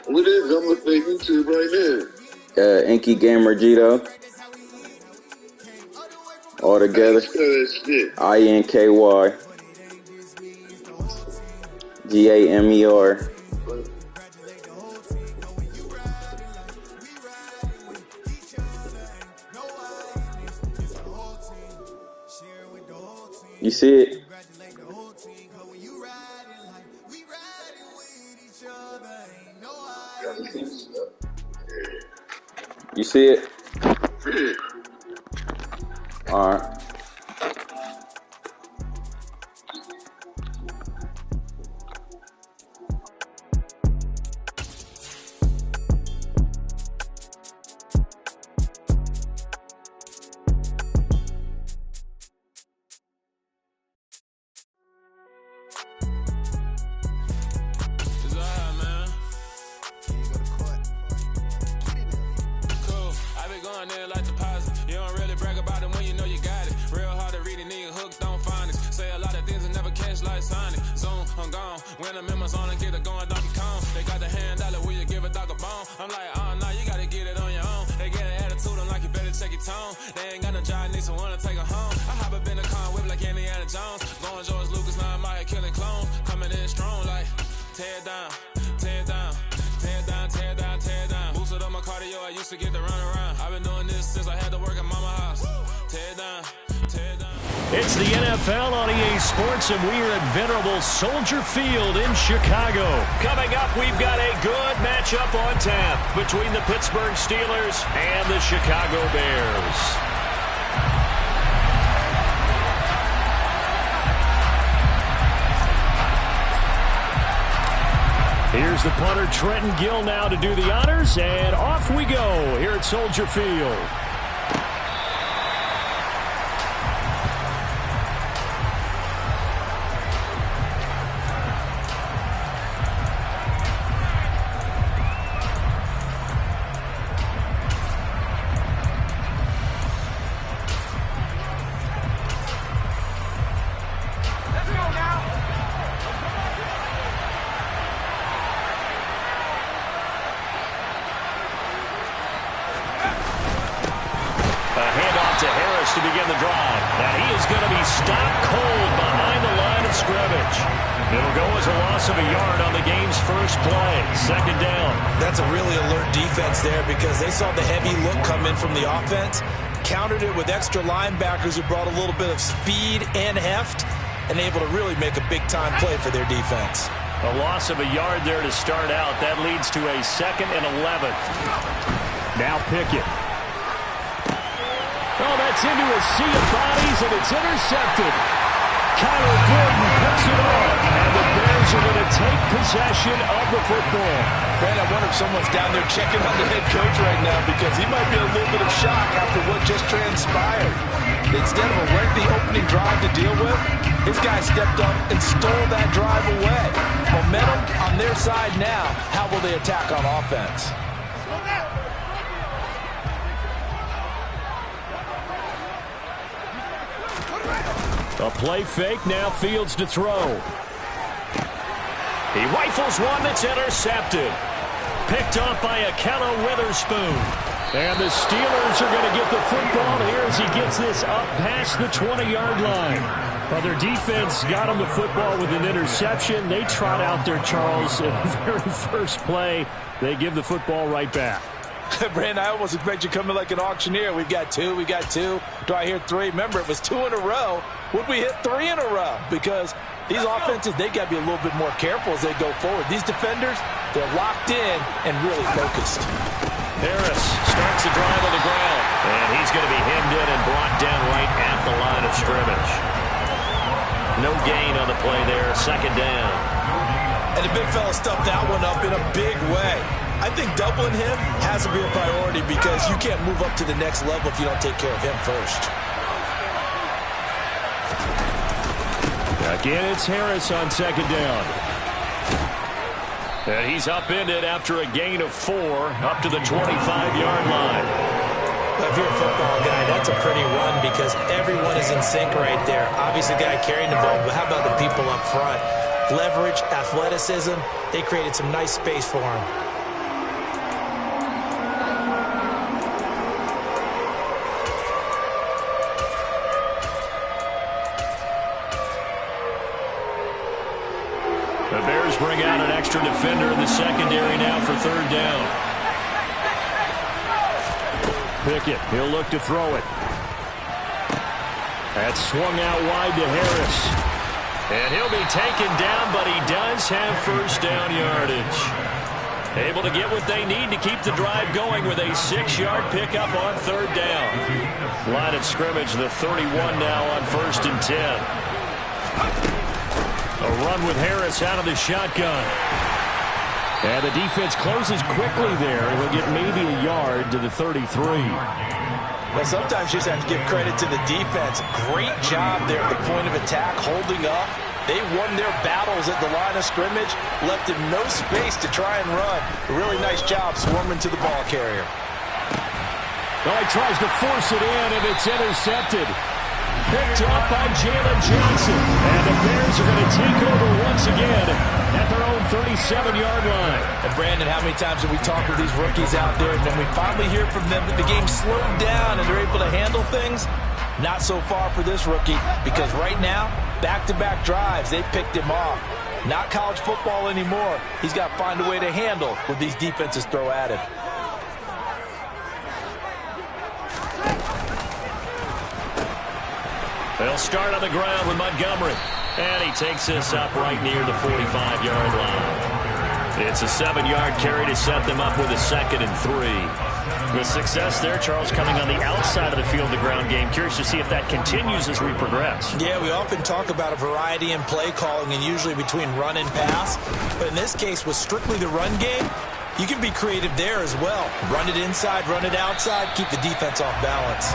What is it? I'm looking at YouTube right now. Inky Gamer Gito. All together. INKY GAMER. You see it? You see it? All right. It's the NFL on EA Sports, and we are at venerable Soldier Field in Chicago. Coming up, we've got a good matchup on tap between the Pittsburgh Steelers and the Chicago Bears. Here's the punter, Trenton Gill, now to do the honors, and off we go here at Soldier Field. To begin the drive. Now he is going to be stopped cold behind the line of scrimmage. It'll go as a loss of a yard on the game's first play. Second down. That's a really alert defense there because they saw the heavy look come in from the offense, countered it with extra linebackers who brought a little bit of speed and heft, and able to really make a big-time play for their defense. A loss of a yard there to start out. That leads to a 2nd and 11. Now Pickett. Oh, that's into a sea of bodies, and it's intercepted. Kyler Gordon picks it off, and the Bears are going to take possession of the football. Man, I wonder if someone's down there checking on the head coach right now because he might be a little bit of shock after what just transpired. Instead of a lengthy opening drive to deal with, his guy stepped up and stole that drive away. Momentum on their side now. How will they attack on offense? A play fake, now Fields to throw. He rifles one that's intercepted. Picked off by Akella Witherspoon. And the Steelers are going to get the football here as he gets this up past the 20-yard line. Well, their defense got him the football with an interception. They trot out there, Charles, in the very first play. They give the football right back. Brandon, I almost expect you coming like an auctioneer. We've got two. Do I hear three? Remember, it was 2 in a row. Would we hit 3 in a row? Because these offenses, they got to be a little bit more careful as they go forward. These defenders, they're locked in and really focused. Harris starts the drive on the ground. And he's going to be hemmed in and brought down right at the line of scrimmage. No gain on the play there. 2nd down. And the big fella stuffed that one up in a big way. I think doubling him has to be a priority because you can't move up to the next level if you don't take care of him first. Again, it's Harris on 2nd down. And he's upended after a gain of 4 up to the 25-yard line. If you're a football guy, that's a pretty run because everyone is in sync right there. Obviously, the guy carrying the ball, but how about the people up front? leverage, athleticism. They created some nice space for him. The Bears bring out an extra defender in the secondary now for third down. Pickett, he'll look to throw it. That's swung out wide to Harris. And he'll be taken down, but he does have first down yardage. Able to get what they need to keep the drive going with a 6-yard pickup on third down. Line of scrimmage, the 31 now on 1st and 10. A run with Harris out of the shotgun. And the defense closes quickly there. He'll get maybe a yard to the 33. Well, sometimes you just have to give credit to the defense. Great job there at the point of attack, holding up. They won their battles at the line of scrimmage, left him no space to try and run. A really nice job swarming to the ball carrier. Well, he tries to force it in, and it's intercepted. Picked up by Jalen Johnson. And the Bears are going to take over once again at their own 37-yard line. And Brandon, how many times have we talked with these rookies out there, and then we finally hear from them that the game slowed down and they're able to handle things? Not so far for this rookie, because right now, back-to-back drives, they picked him off. Not college football anymore. He's got to find a way to handle what these defenses throw at him. They'll start on the ground with Montgomery. And he takes this up right near the 45-yard line. It's a 7-yard carry to set them up with a 2nd and 3. The success there, Charles, coming on the outside of the field, the ground game. Curious to see if that continues as we progress. Yeah, we often talk about a variety in play calling and usually between run and pass. But in this case, with strictly the run game, you can be creative there as well. Run it inside, run it outside, keep the defense off balance.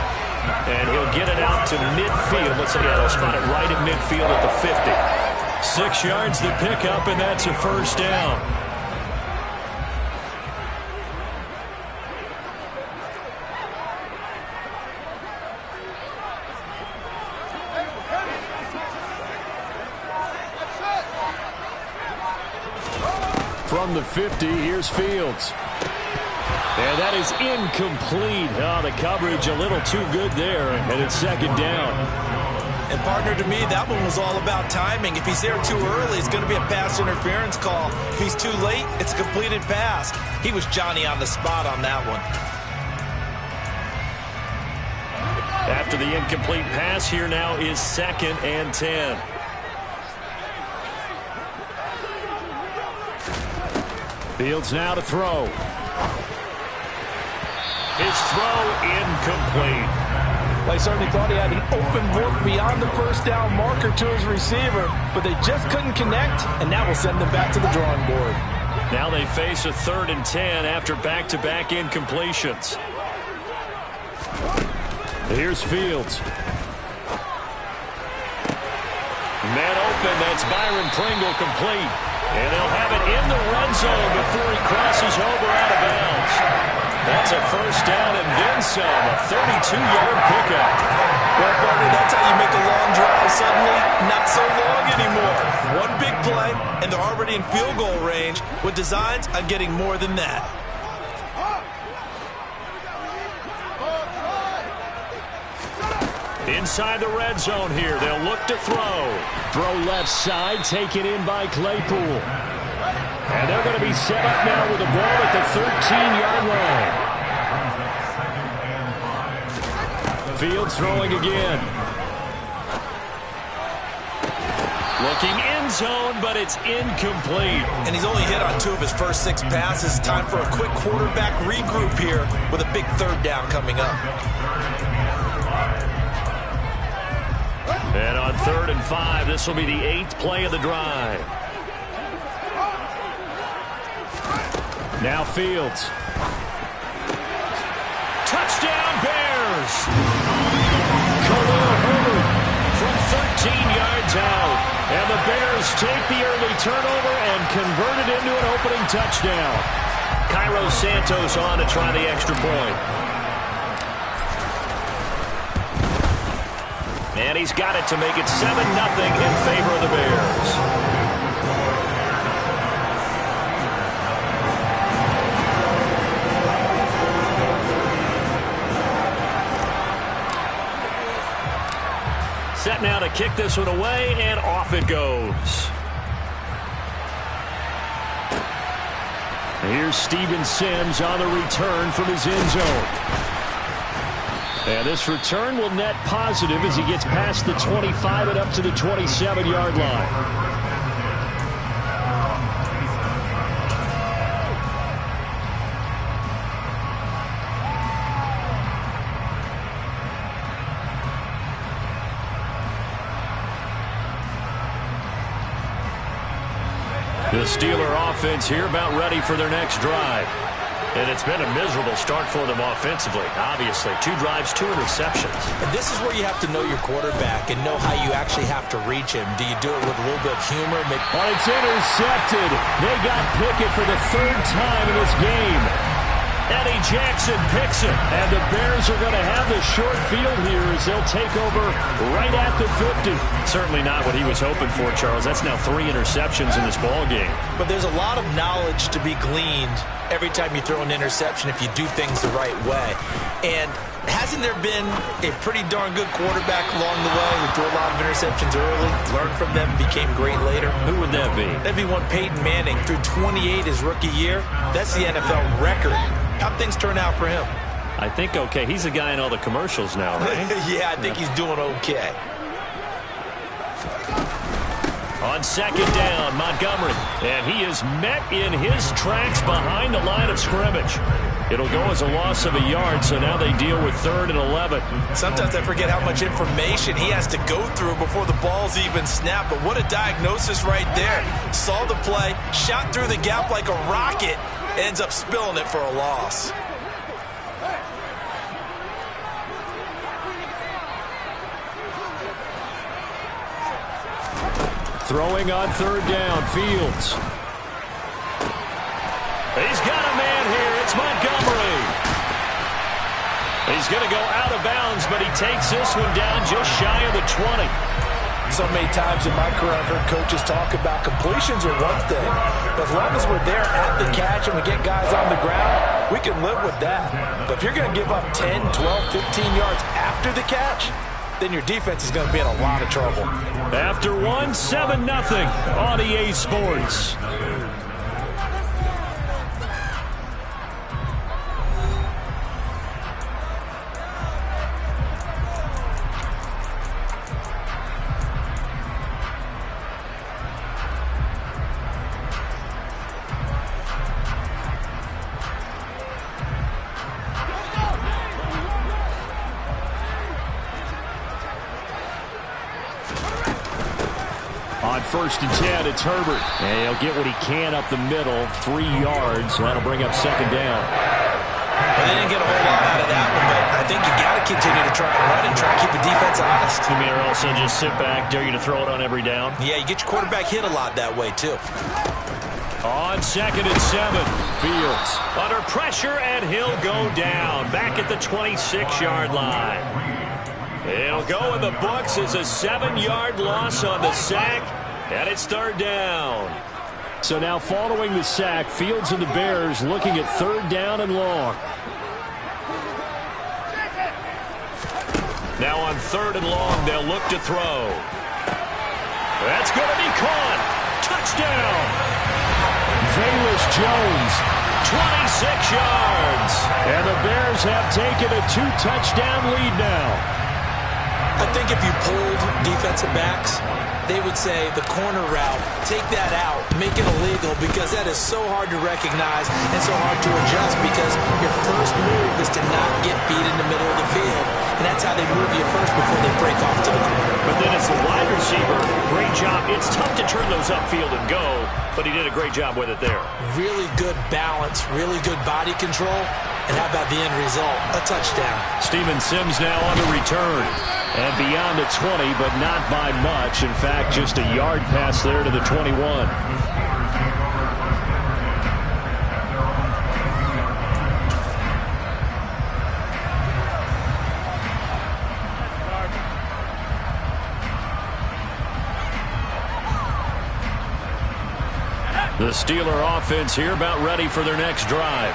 And he'll get it out to midfield. Let's again, he'll spot it right at midfield at the 50. 6 yards to pick up, and that's a first down. From the 50, here's Fields. And that is incomplete. Oh, the coverage a little too good there, and it's 2nd down. And partner, to me, that one was all about timing. If he's there too early, it's going to be a pass interference call. If he's too late, it's a completed pass. He was Johnny on the spot on that one. After the incomplete pass, here now is 2nd and 10. Fields now to throw. His throw incomplete. Well, I certainly thought he had an open look beyond the first down marker to his receiver, but they just couldn't connect, and that will send them back to the drawing board. Now they face a 3rd and 10 after back-to-back incompletions. Here's Fields. Man open, that's Byron Pringle complete. And they'll have it in the red zone before he crosses over out of bounds. That's a first down and then some, a 32-yard pickup. Well, partner, that's how you make a long drive suddenly not so long anymore. One big play, and they're already in field goal range with designs on getting more than that. Inside the red zone here, they'll look to throw. Throw left side, taken in by Claypool. And they're going to be set up now with the ball at the 13-yard line. Fields throwing again. Looking end zone, but it's incomplete. And he's only hit on 2 of his first 6 passes. Time for a quick quarterback regroup here with a big 3rd down coming up. And on 3rd and 5, this will be the 8th play of the drive. Now Fields. Touchdown Bears! Khalil Herbert from 13 yards out. And the Bears take the early turnover and convert it into an opening touchdown. Cairo Santos on to try the extra point. And he's got it to make it 7-0 in favor of the Bears. set now to kick this one away, and off it goes. Here's Steven Sims on the return from his end zone. And this return will net positive as he gets past the 25 and up to the 27-yard line. The Steeler offense here about ready for their next drive. And it's been a miserable start for them offensively, obviously. 2 drives, 2 interceptions. And this is where you have to know your quarterback and know how you actually have to reach him. Do you do it with a little bit of humor? Oh, it's intercepted. They got Pickett for the 3rd time in this game. Eddie Jackson picks it. And the Bears are going to have the short field here as they'll take over right at the 50. Certainly not what he was hoping for, Charles. That's now 3 interceptions in this ball game. But there's a lot of knowledge to be gleaned every time you throw an interception if you do things the right way. And hasn't there been a pretty darn good quarterback along the way who threw a lot of interceptions early, learned from them, became great later? Who would that be? That'd be one Peyton Manning. Threw 28 his rookie year. That's the NFL record. How'd things turn out for him? I think okay. He's the guy in all the commercials now, right? Yeah, I think he's doing okay. On 2nd down, Montgomery. And he is met in his tracks behind the line of scrimmage. It'll go as a loss of a yard, so now they deal with 3rd and 11. Sometimes I forget how much information he has to go through before the ball's even snapped. But what a diagnosis right there. Saw the play, shot through the gap like a rocket, ends up spilling it for a loss. Throwing on 3rd down, Fields. He's got a man here. It's Montgomery. He's going to go out of bounds, but he takes this one down just shy of the 20. So many times in my career I've heard coaches talk about completions are one thing. But as long as we're there at the catch and we get guys on the ground, we can live with that. But if you're going to give up 10, 12, 15 yards after the catch, then your defense is going to be in a lot of trouble. After 1, 7-0 on EA Sports. On 1st and 10, it's Herbert. And he'll get what he can up the middle, 3 yards. That'll bring up 2nd down. Well, they didn't get a whole lot out of that one, but I think you got to continue to try and run and try and keep the defense honest. You mean, or also just sit back, dare you to throw it on every down? Yeah, you get your quarterback hit a lot that way, too. On 2nd and 7, Fields under pressure, and he'll go down back at the 26-yard line. It'll go in the books as a 7-yard loss on the sack, and it's 3rd down. So now following the sack, Fields and the Bears looking at 3rd down and long. Now on 3rd and long, they'll look to throw. That's going to be caught. Touchdown. Velus Jones, 26 yards. And the Bears have taken a 2-touchdown lead now. I think if you pulled defensive backs, they would say the corner route, take that out, make it illegal, because that is so hard to recognize and so hard to adjust, because your first move is to not get beat in the middle of the field. And that's how they move you first before they break off to the corner. But then as the wide receiver, great job. It's tough to turn those upfield and go, but he did a great job with it there. Really good balance, really good body control. And how about the end result? A touchdown. Steven Sims now on the return. And beyond the 20, but not by much. In fact, just a yard pass there to the 21. The Steeler offense here about ready for their next drive.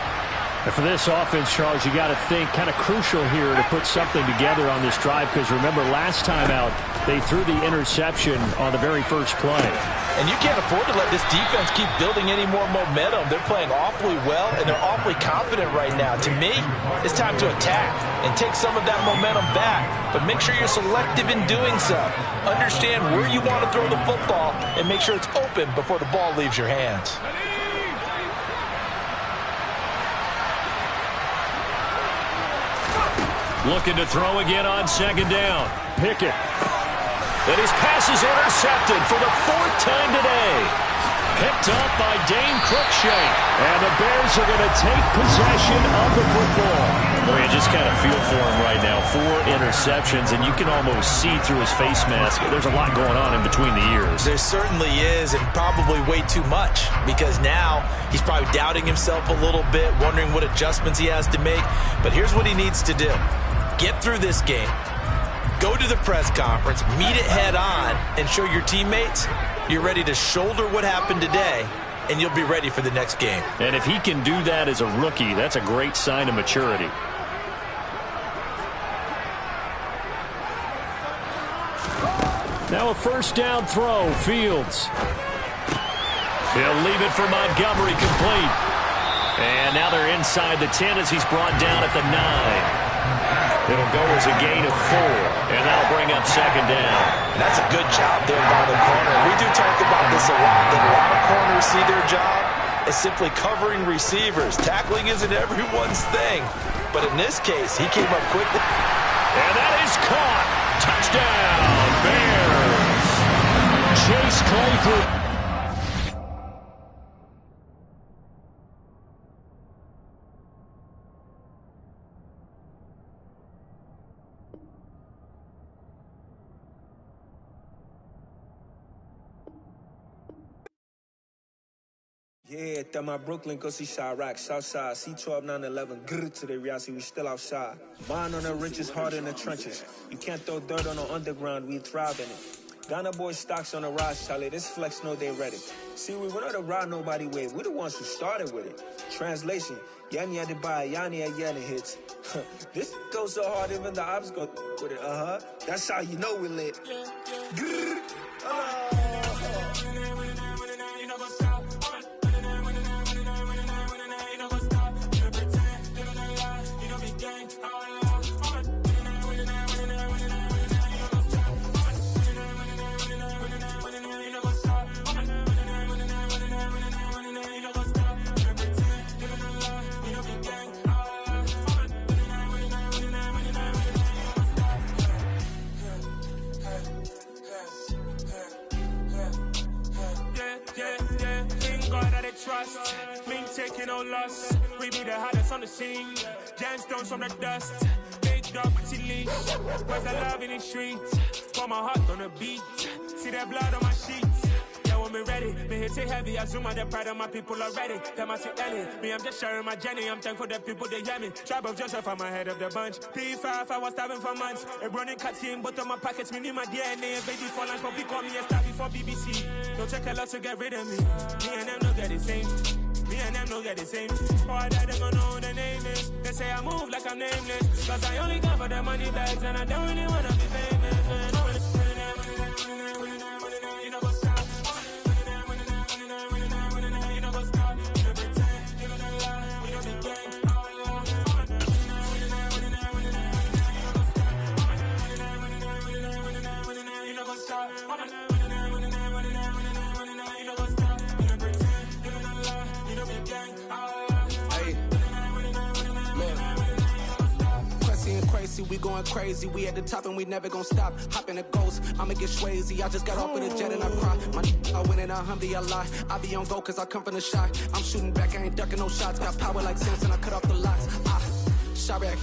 And for this offense, Charles, you got to think kind of crucial here to put something together on this drive, because remember last time out they threw the interception on the very first play. And you can't afford to let this defense keep building any more momentum. They're playing awfully well, and they're awfully confident right now. To me, it's time to attack and take some of that momentum back, but make sure you're selective in doing so. Understand where you want to throw the football and make sure it's open before the ball leaves your hands. Looking to throw again on second down. Pickett. And his pass is intercepted for the fourth time today. Picked up by Dane Cruikshank. And the Bears are going to take possession of the football. Boy, I just kind of feel for him right now. 4 interceptions, and you can almost see through his face mask. There's a lot going on in between the ears. There certainly is, and probably way too much, because now he's probably doubting himself a little bit, wondering what adjustments he has to make. But here's what he needs to do. Get through this game, go to the press conference, meet it head on, and show your teammates you're ready to shoulder what happened today, and you'll be ready for the next game. And if he can do that as a rookie, that's a great sign of maturity. Now a first down throw, Fields. He'll leave it for Montgomery, complete. And now they're inside the 10 as he's brought down at the 9. It'll go as a gain of 4, and that'll bring up second down. That's a good job there by the corner. We do talk about this a lot, that a lot of corners see their job as simply covering receivers. Tackling isn't everyone's thing, but in this case, he came up quickly. And that is caught. Touchdown, Bears. Chase Claypool. Yeah, that my Brooklyn, go see Chirac, Southside, C12, 911, grrr to the reality, we still outside. Bond on the riches, hard in the trenches. You can't throw dirt on the underground, we thrive in it. Ghana boys stocks on the rise, Charlie, this flex know they ready. See, we were not the ride nobody with, we the ones who started with it. Translation, Yanni had to buy, Yanni had Yanni hits. This goes so hard, even the ops go with it, That's how you know we lit. Grrr, trust, me taking no loss. We be the hottest on the scene. Gemstones from the dust. Big dog, pretty leash. Where's the love in the streets? Pour my heart on the beat. See that blood on my sheets. Yeah, when me ready, me hit it heavy. I zoom out the pride of my people already. Them I see Ellie. Me, I'm just sharing my journey. I'm thankful that people they hear me. Tribe of Joseph, I'm ahead of the bunch. P5, I was starving for months. A running cuts in, but on my pockets, me need my DNA. Baby for lunch, but we call me a star before BBC. Don't check a lot to get rid of me. Me and them no get the same. Me and them no get the same. Boy, that they gonna know who the name is. They say I move like I'm nameless. Cause I only got for the money bags and I don't really wanna be famous, man. We going crazy, we at the top and we never gonna stop. Hop in a ghost, I'ma get swayzy. I just got off of the jet and I cry. I win in a Humvee, I lie. I be on go cause I come from the shot. I'm shooting back, I ain't ducking no shots. Got power like Samson, I cut off the locks. Chirac,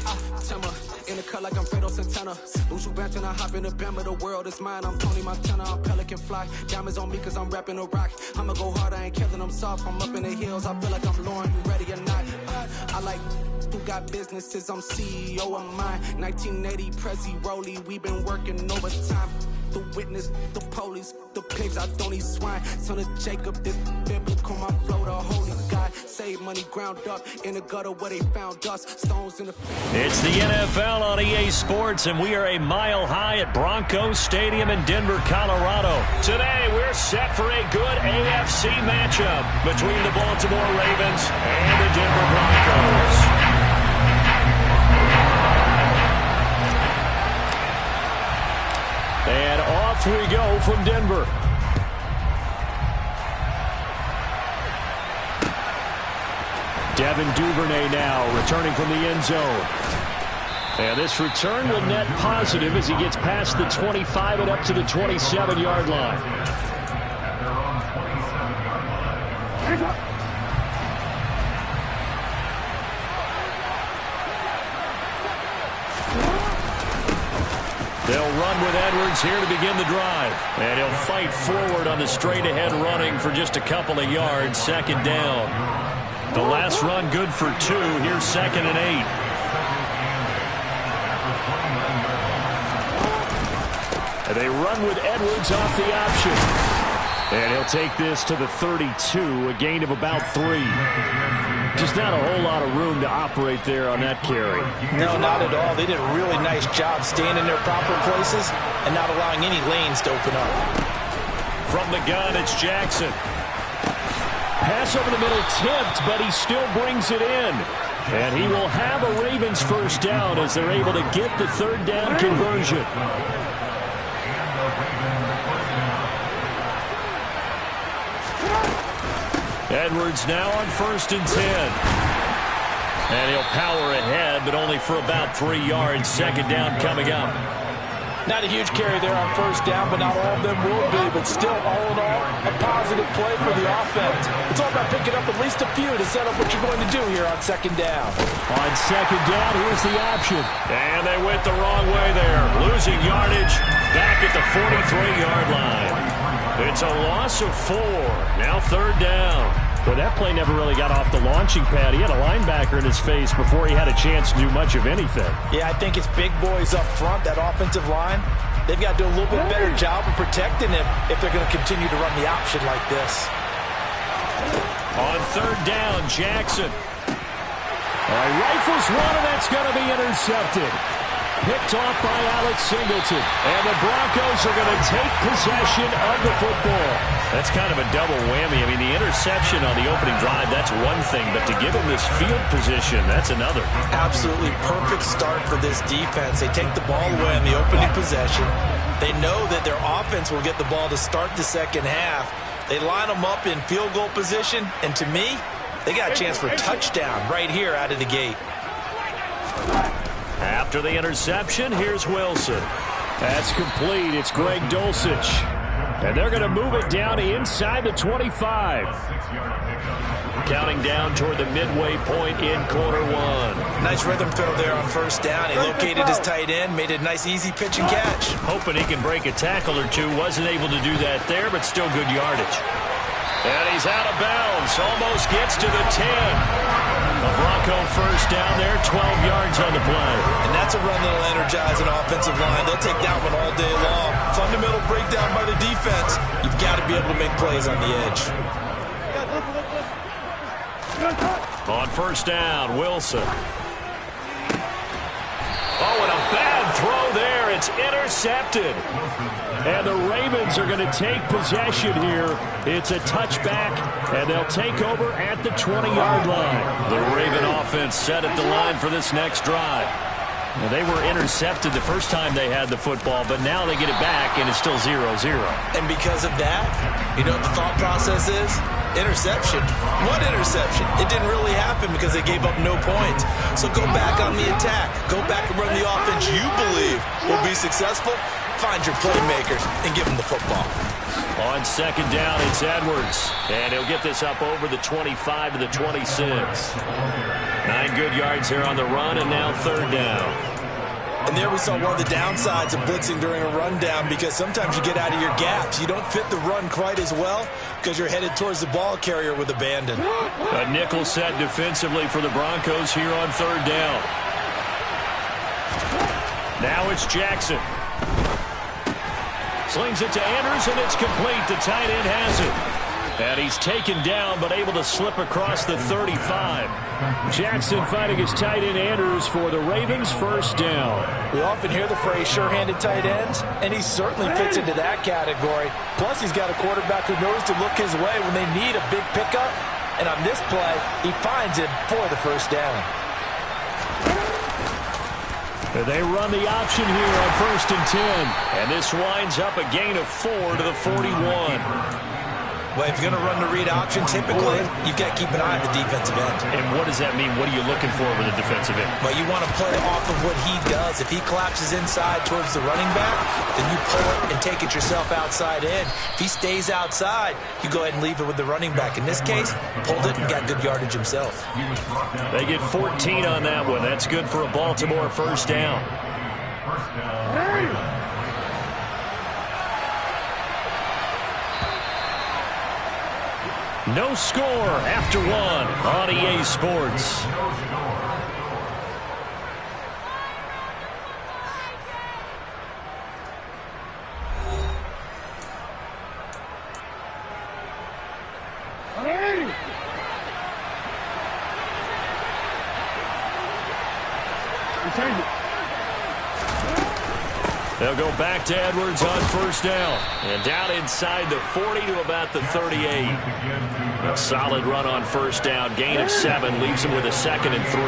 Timber, in the cut like I'm Fredo Santana. Usual Banton, I hop in the Bama, the world is mine. I'm Tony Montana, I'm Pelican Fly. Diamonds on me cause I'm rapping a rock. I'ma go hard, I ain't killing them soft. I'm up in the hills, I feel like I'm Lauren, you ready or not? I like who got businesses, I'm CEO of mine. 1980 Prezi Rolly, we been working overtime. the witness, the police, the pigs, I don't eat swine. Son of Jacob, this biblical, my flow, the holy God. Save money ground up in the gutter where they found dust. Stones in the... It's the NFL on EA Sports, and we are a mile high at Broncos Stadium in Denver, Colorado. Today, we're set for a good AFC matchup between the Baltimore Ravens and the Denver Broncos. And off we go from Denver. Devin Duvernay now returning from the end zone. And this return will net positive as he gets past the 25 and up to the 27-yard line. They'll run with Edwards here to begin the drive. And he'll fight forward on the straight-ahead running for just a couple of yards. Second down. The last run good for 2. Here's 2nd and 8. And they run with Edwards off the option. And he'll take this to the 32, a gain of about 3. Just not a whole lot of room to operate there on that carry. No, not at all. They did a really nice job staying in their proper places and not allowing any lanes to open up. From the gun, it's Jackson. Pass over the middle tipped, but he still brings it in. And he will have a Ravens first down as they're able to get the third down conversion. Edwards now on 1st and 10. And he'll power ahead, but only for about 3 yards. Second down coming up. Not a huge carry there on 1st down, but not all of them will be. But still, all in all, a positive play for the offense. It's all about picking up at least a few to set up what you're going to do here on 2nd down. On 2nd down, here's the option. And they went the wrong way there. Losing yardage back at the 43-yard line. It's a loss of 4. Now 3rd down. Well, that play never really got off the launching pad. He had a linebacker in his face before he had a chance to do much of anything. Yeah, I think it's big boys up front, that offensive line. They've got to do a little bit better job of protecting him if they're going to continue to run the option like this. On 3rd down, Jackson. Rifles one, and that's going to be intercepted. Picked off by Alex Singleton. And the Broncos are going to take possession of the football. That's kind of a double whammy. I mean, the interception on the opening drive, that's one thing. But to give him this field position, that's another. Absolutely perfect start for this defense. They take the ball away on the opening possession. They know that their offense will get the ball to start the second half. They line them up in field goal position. And to me, they got a chance for a touchdown right here out of the gate. After the interception, here's Wilson. That's complete. It's Greg Dulcich. And they're going to move it down inside the 25. Counting down toward the midway point in quarter 1. Nice rhythm throw there on 1st down. He located his tight end, made a nice easy pitch and catch. Hoping he can break a tackle or two. Wasn't able to do that there, but still good yardage. And he's out of bounds. Almost gets to the 10. A Bronco first down there, 12 yards on the play. And that's a run that'll energize an offensive line. They'll take that one all day long. Fundamental breakdown by the defense. You've got to be able to make plays on the edge. On 1st down, Wilson. Oh, and a bad throw there. It's intercepted. And the Ravens are going to take possession here. It's a touchback, and they'll take over at the 20-yard line. The Raven offense set at the line for this next drive. Well, they were intercepted the first time they had the football, but now they get it back, and it's still 0-0. And because of that, you know what the thought process is? Interception. What interception? It didn't really happen because they gave up no points. So go back on the attack. Go back and run the offense you believe will be successful. Find your playmakers and give them the football. On 2nd down, it's Edwards. And he'll get this up over the 25 to the 26. 9 good yards here on the run, and now 3rd down. And there we saw one of the downsides of blitzing during a rundown, because sometimes you get out of your gaps. You don't fit the run quite as well because you're headed towards the ball carrier with abandon. A nickel set defensively for the Broncos here on 3rd down. Now it's Jackson. Slings it to Andrews, and it's complete. The tight end has it. And he's taken down, but able to slip across the 35. Jackson finding his tight end Andrews for the Ravens, first down. We often hear the phrase sure-handed tight ends, and he certainly fits into that category. Plus, he's got a quarterback who knows to look his way when they need a big pickup. And on this play, he finds it for the first down. They run the option here on 1st and 10. And this winds up a gain of 4 to the 41. Well, if you're going to run the read option, typically, you've got to keep an eye on the defensive end. And what does that mean? What are you looking for with a defensive end? Well, you want to play off of what he does. If he collapses inside towards the running back, then you pull it and take it yourself outside in. If he stays outside, you go ahead and leave it with the running back. In this case, pulled it and got good yardage himself. They get 14 on that one. That's good for a Baltimore first down. No score after 1 on EA Sports. They'll go back to Edwards on first down. And down inside the 40 to about the 38. A solid run on first down. Gain of 7 leaves him with a 2nd and 3.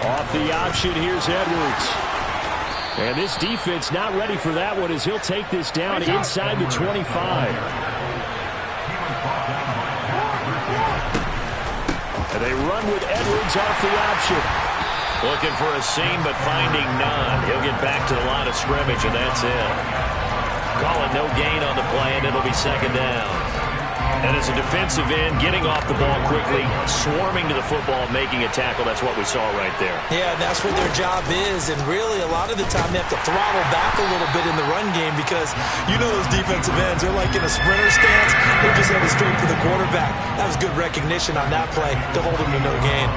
Off the option, here's Edwards. And this defense not ready for that one as he'll take this down inside the 25. And they run with Edwards off the option. Looking for a seam, but finding none. He'll get back to the line of scrimmage, and that's it. Calling no gain on the play, and it'll be 2nd down. And as a defensive end, getting off the ball quickly, swarming to the football, making a tackle, that's what we saw right there. Yeah, and that's what their job is. And really, a lot of the time, they have to throttle back a little bit in the run game because you know those defensive ends, they're like in a sprinter stance. They're just headed straight for the quarterback. That was good recognition on that play to hold him to no gain.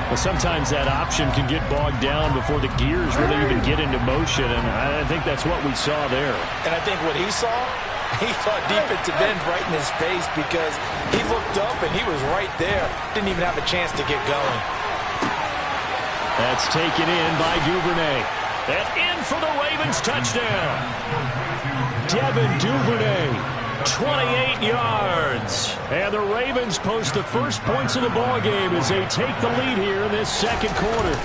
Well, sometimes that option can get bogged down before the gears really even get into motion, and I think that's what we saw there. And I think what he saw defensive end right in his face because he looked up and he was right there. Didn't even have a chance to get going. That's taken in by Duvernay. And in for the Ravens touchdown. Devin Duvernay, 28 yards. And the Ravens post the first points of the ball game as they take the lead here in this 2nd quarter.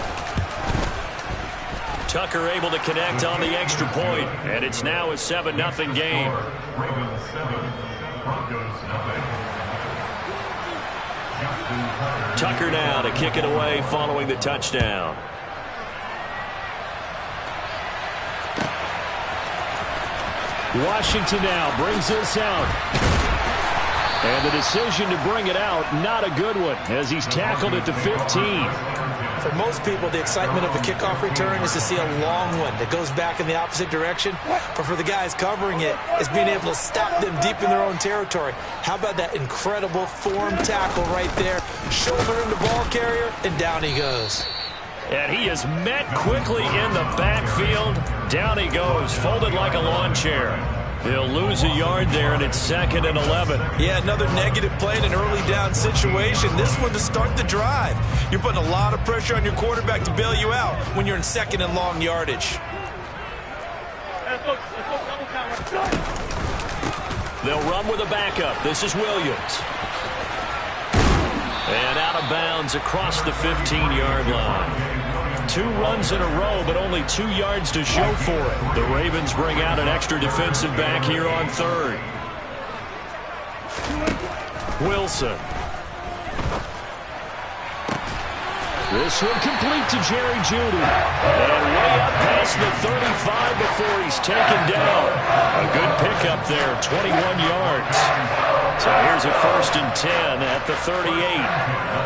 Tucker able to connect on the extra point, and it's now a 7-0 game. Ravens 7, Broncos nothing. Tucker now to kick it away following the touchdown. Washington now brings this out. And the decision to bring it out, not a good one, as he's tackled at the 15. For most people, the excitement of a kickoff return is to see a long one that goes back in the opposite direction. But for the guys covering it, it's being able to stop them deep in their own territory. How about that incredible form tackle right there? Shoulder in the ball carrier, and down he goes. And he is met quickly in the backfield. Down he goes, folded like a lawn chair. He'll lose a yard there, and it's 2nd and 11. Yeah, another negative play in an early down situation. This one to start the drive. You're putting a lot of pressure on your quarterback to bail you out when you're in 2nd and long yardage. They'll run with a backup. This is Williams. And out of bounds across the 15-yard line. 2 runs in a row, but only 2 yards to show for it. The Ravens bring out an extra defensive back here on 3rd. Wilson. This one complete to Jerry Jeudy. And way up past the 35 before he's taken down. A good pickup there, 21 yards. So here's a 1st and 10 at the 38.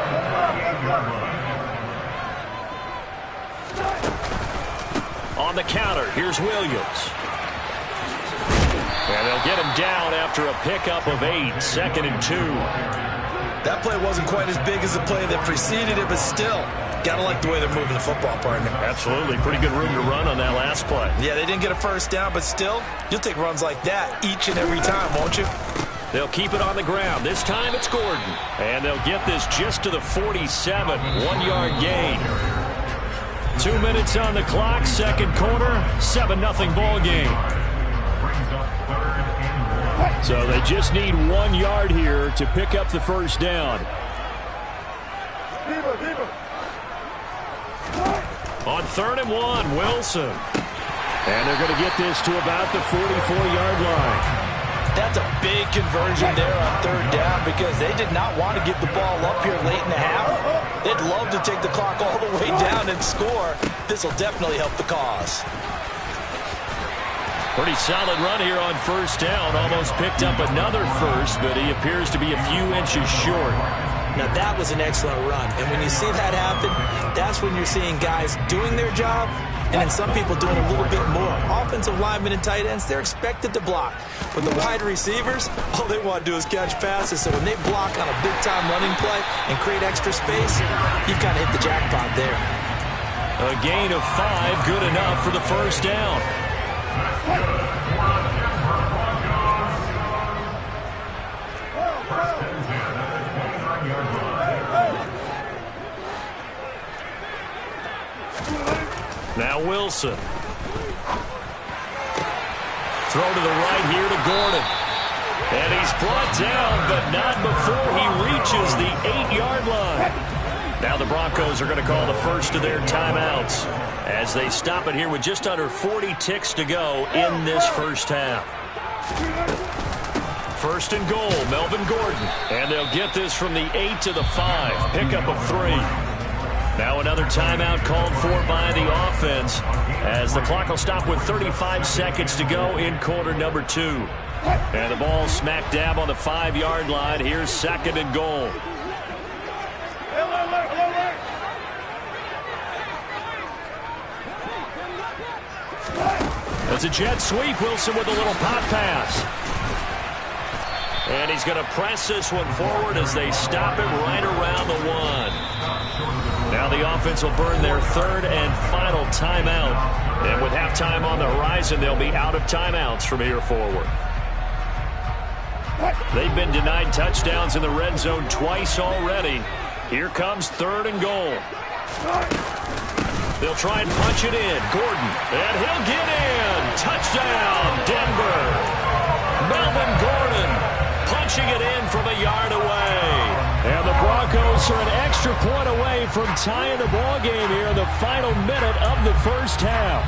On the counter, here's Williams. And they'll get him down after a pickup of 8, 2nd and 2. That play wasn't quite as big as the play that preceded it, but still, Gotta like the way they're moving the football, partner. Absolutely. Pretty good room to run on that last play. Yeah, they didn't get a first down, but still, you'll take runs like that each and every time, won't you? They'll keep it on the ground. This time it's Gordon. And they'll get this just to the 47. 1-yard gain. 2 minutes on the clock. Second quarter. 7-0 ball game. So they just need 1 yard here to pick up the first down. On 3rd and 1, Wilson. And they're going to get this to about the 44-yard line. That's a big conversion there on 3rd down because they did not want to get the ball up here late in the half. They'd love to take the clock all the way down and score. This will definitely help the cause. Pretty solid run here on 1st down. Almost picked up another first, but he appears to be a few inches short. Now, that was an excellent run. And when you see that happen, that's when you're seeing guys doing their job and then some people doing a little bit more. Offensive linemen and tight ends, they're expected to block. But the wide receivers, all they want to do is catch passes. So when they block on a big-time running play and create extra space, you've kind of hit the jackpot there. A gain of 5, good enough for the first down. Now Wilson. Throw to the right here to Gordon. And he's brought down, but not before he reaches the 8-yard line. Now the Broncos are going to call the first of their timeouts as they stop it here with just under 40 ticks to go in this first half. 1st and goal, Melvin Gordon. And they'll get this from the 8 to the 5. Pickup of 3. Now another timeout called for by the offense as the clock will stop with 35 seconds to go in quarter number 2. And the ball smack dab on the 5-yard line. Here's 2nd and goal. It's a jet sweep. Wilson with a little pop pass. And he's going to press this one forward as they stop it right around the 1. Now the offense will burn their 3rd and final timeout. And with halftime on the horizon, they'll be out of timeouts from here forward. They've been denied touchdowns in the red zone twice already. Here comes 3rd and goal. They'll try and punch it in. Gordon, and he'll get in. Touchdown, Denver. Melvin Gordon punching it in from a yard away. And the Broncos are an extra point away from tying the ball game here in the final minute of the first half.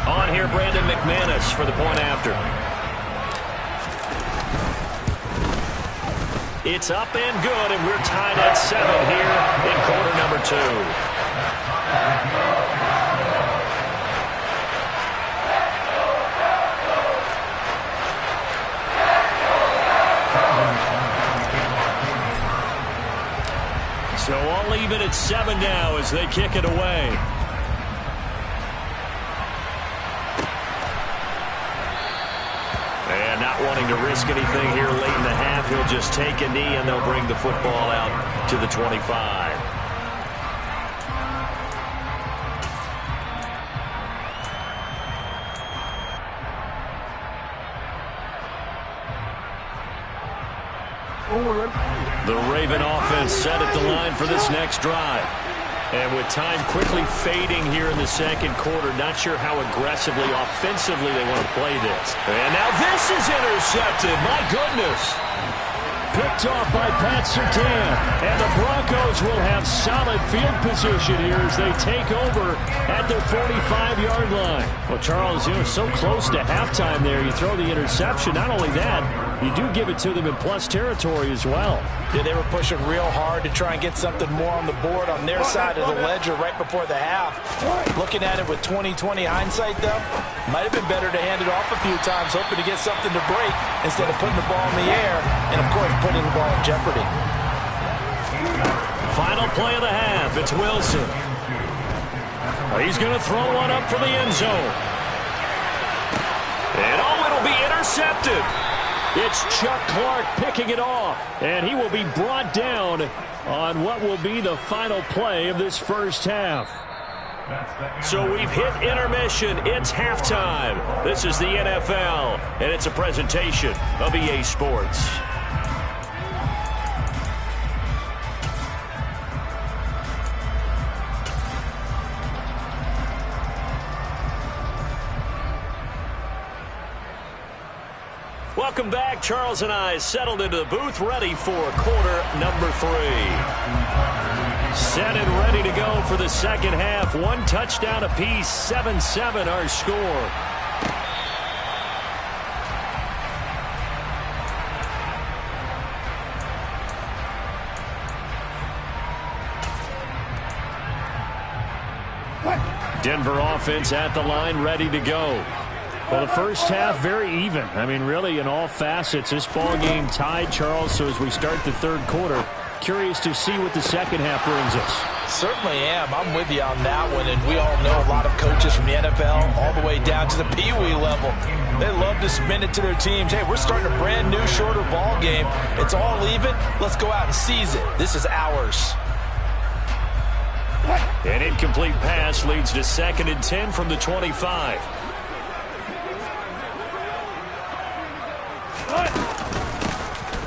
On here, Brandon McManus for the point after. It's up and good, and we're tied at 7 here in quarter number 2. So I'll leave it at 7 now as they kick it away. And not wanting to risk anything here late in the half, he'll just take a knee and they'll bring the football out to the 25. The Raven offense set at the line for this next drive. And with time quickly fading here in the second quarter, not sure how aggressively, offensively they want to play this. And now this is intercepted. My goodness. Picked off by Pat Surtain. And the Broncos will have solid field position here as they take over at their 45-yard line. Well, Charles, so close to halftime there. You throw the interception. Not only that, you do give it to them in plus territory as well. Yeah, they were pushing real hard to try and get something more on the board on their side of the ledger right before the half. Looking at it with 20/20 hindsight, though, might have been better to hand it off a few times, hoping to get something to break instead of putting the ball in the air and, of course, putting the ball in jeopardy. Final Final play of the half. It's Wilson. He's going to throw one up for the end zone. And it'll be intercepted. It's Chuck Clark picking it off. And he will be brought down on what will be the final play of this first half. So we've hit intermission. It's halftime. This is the NFL, and it's a presentation of EA Sports. Welcome back. Charles and I settled into the booth, ready for quarter number 3. Set and ready to go for the second half. One touchdown apiece, 7-7 our score. Denver offense at the line, ready to go. Well, the first half, very even. I mean, really, in all facets, this ball game tied, Charles. So as we start the third quarter, curious to see what the second half brings us. Certainly am. I'm with you on that one. And we all know a lot of coaches from the NFL all the way down to the Pee-wee level. They love to spin it to their teams. Hey, we're starting a brand new, shorter ball game. It's all even. Let's go out and seize it. This is ours. An incomplete pass leads to 2nd and 10 from the 25.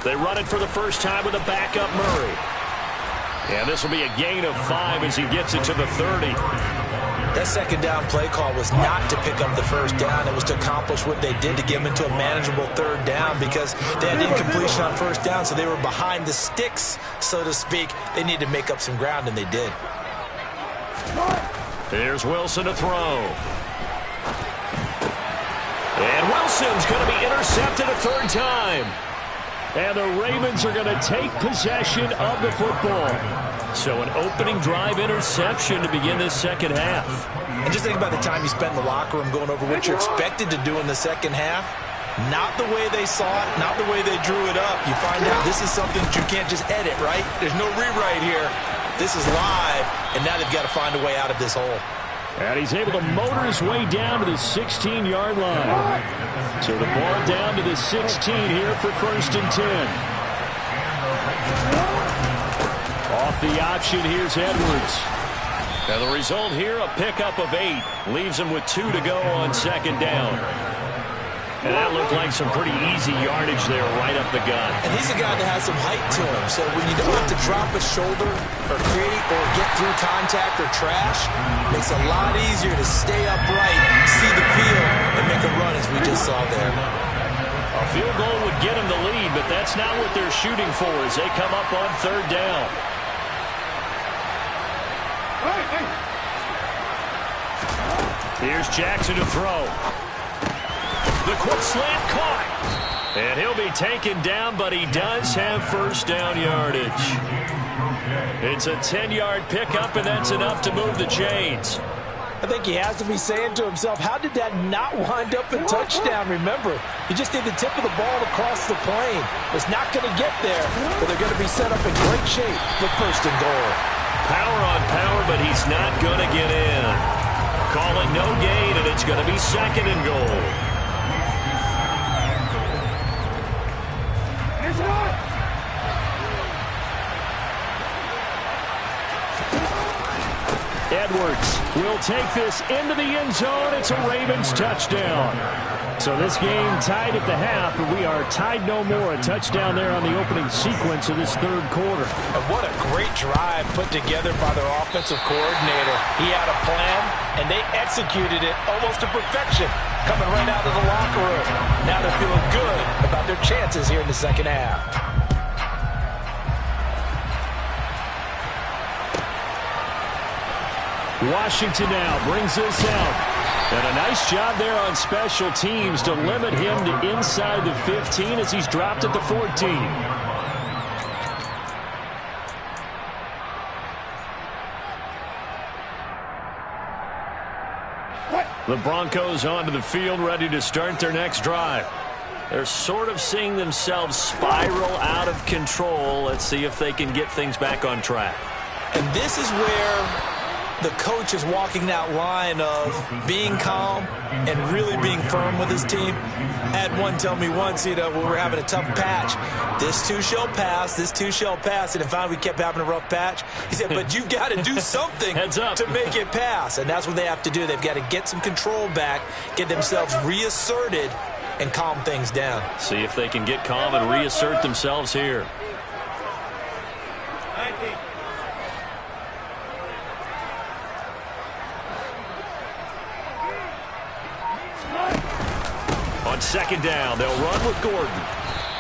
They run it for the first time with a backup Murray. And this will be a gain of 5 as he gets it to the 30. That second down play call was not to pick up the first down. It was to accomplish what they did to get them into a manageable third down because they had incompletion on first down, so they were behind the sticks, so to speak. They needed to make up some ground, and they did. Here's Wilson to throw. And Wilson's going to be intercepted a third time. And the Ravens are going to take possession of the football. So an opening drive interception to begin this second half. And just think about the time you spent in the locker room going over what you're expected to do in the second half. Not the way they saw it, not the way they drew it up. You find out this is something that you can't just edit, right? There's no rewrite here. This is live, and now they've got to find a way out of this hole. And he's able to motor his way down to the 16-yard line. So the ball down to the 16 here for 1st and 10. Off the option, here's Edwards. And the result here, a pickup of 8. Leaves him with 2 to go on 2nd down. And that looked like some pretty easy yardage there right up the gut. And he's a guy that has some height to him. So when you don't have to drop a shoulder or create or get through contact or trash, it makes it a lot easier to stay upright, see the field, and make a run as we just saw there. A field goal would get him the lead, but that's not what they're shooting for as they come up on 3rd down. Here's Jackson to throw. The quick slant caught. And he'll be taken down, but he does have 1st down yardage. It's a 10-yard pickup, and that's enough to move the chains. I think he has to be saying to himself, how did that not wind up a touchdown? Remember, you just need the tip of the ball to cross the plane. It's not going to get there, but they're going to be set up in great shape with 1st and goal. Power on power, but he's not going to get in. Calling no gain, and it's going to be 2nd and goal. Edwards will take this into the end zone. It's a Ravens touchdown. So this game tied at the half, but we are tied no more. A touchdown there on the opening sequence of this third quarter. And what a great drive put together by their offensive coordinator. He had a plan, and they executed it almost to perfection, coming right out of the locker room. Now they're feeling good about their chances here in the second half. Washington now brings this out. And a nice job there on special teams to limit him to inside the 15 as he's dropped at the 14. The Broncos onto the field, ready to start their next drive. They're sort of seeing themselves spiral out of control. Let's see if they can get things back on track. And this is where the coach is walking that line of being calm and really being firm with his team. I had one tell me once, when we were having a tough patch, this too shall pass, this too shall pass, and finally we kept having a rough patch. He said, but you've got to do something to make it pass, and that's what they have to do. They've got to get some control back, get themselves reasserted, and calm things down. See if they can get calm and reassert themselves here. On second down, they'll run with Gordon.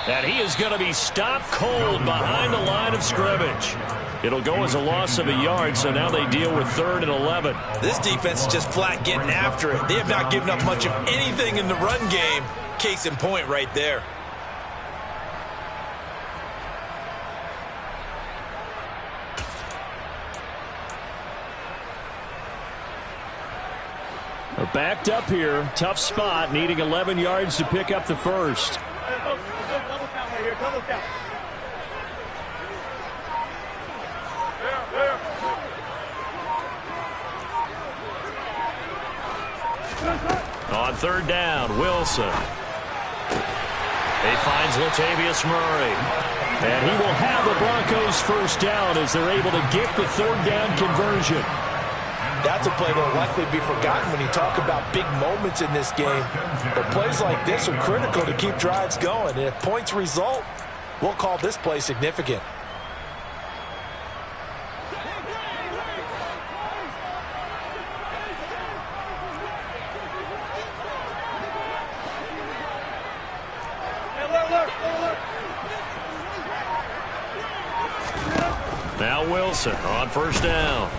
And he is going to be stopped cold behind the line of scrimmage. It'll go as a loss of a yard, so now they deal with 3rd and 11. This defense is just flat getting after it. They have not given up much of anything in the run game. Case in point right there. They're backed up here. Tough spot, needing 11 yards to pick up the first. On 3rd down, Wilson. He finds Latavius Murray. And he will have the Broncos first down as they're able to get the 3rd down conversion. That's a play that will likely be forgotten when you talk about big moments in this game. But plays like this are critical to keep drives going. And if points result, we'll call this play significant. Now Wilson on 1st down.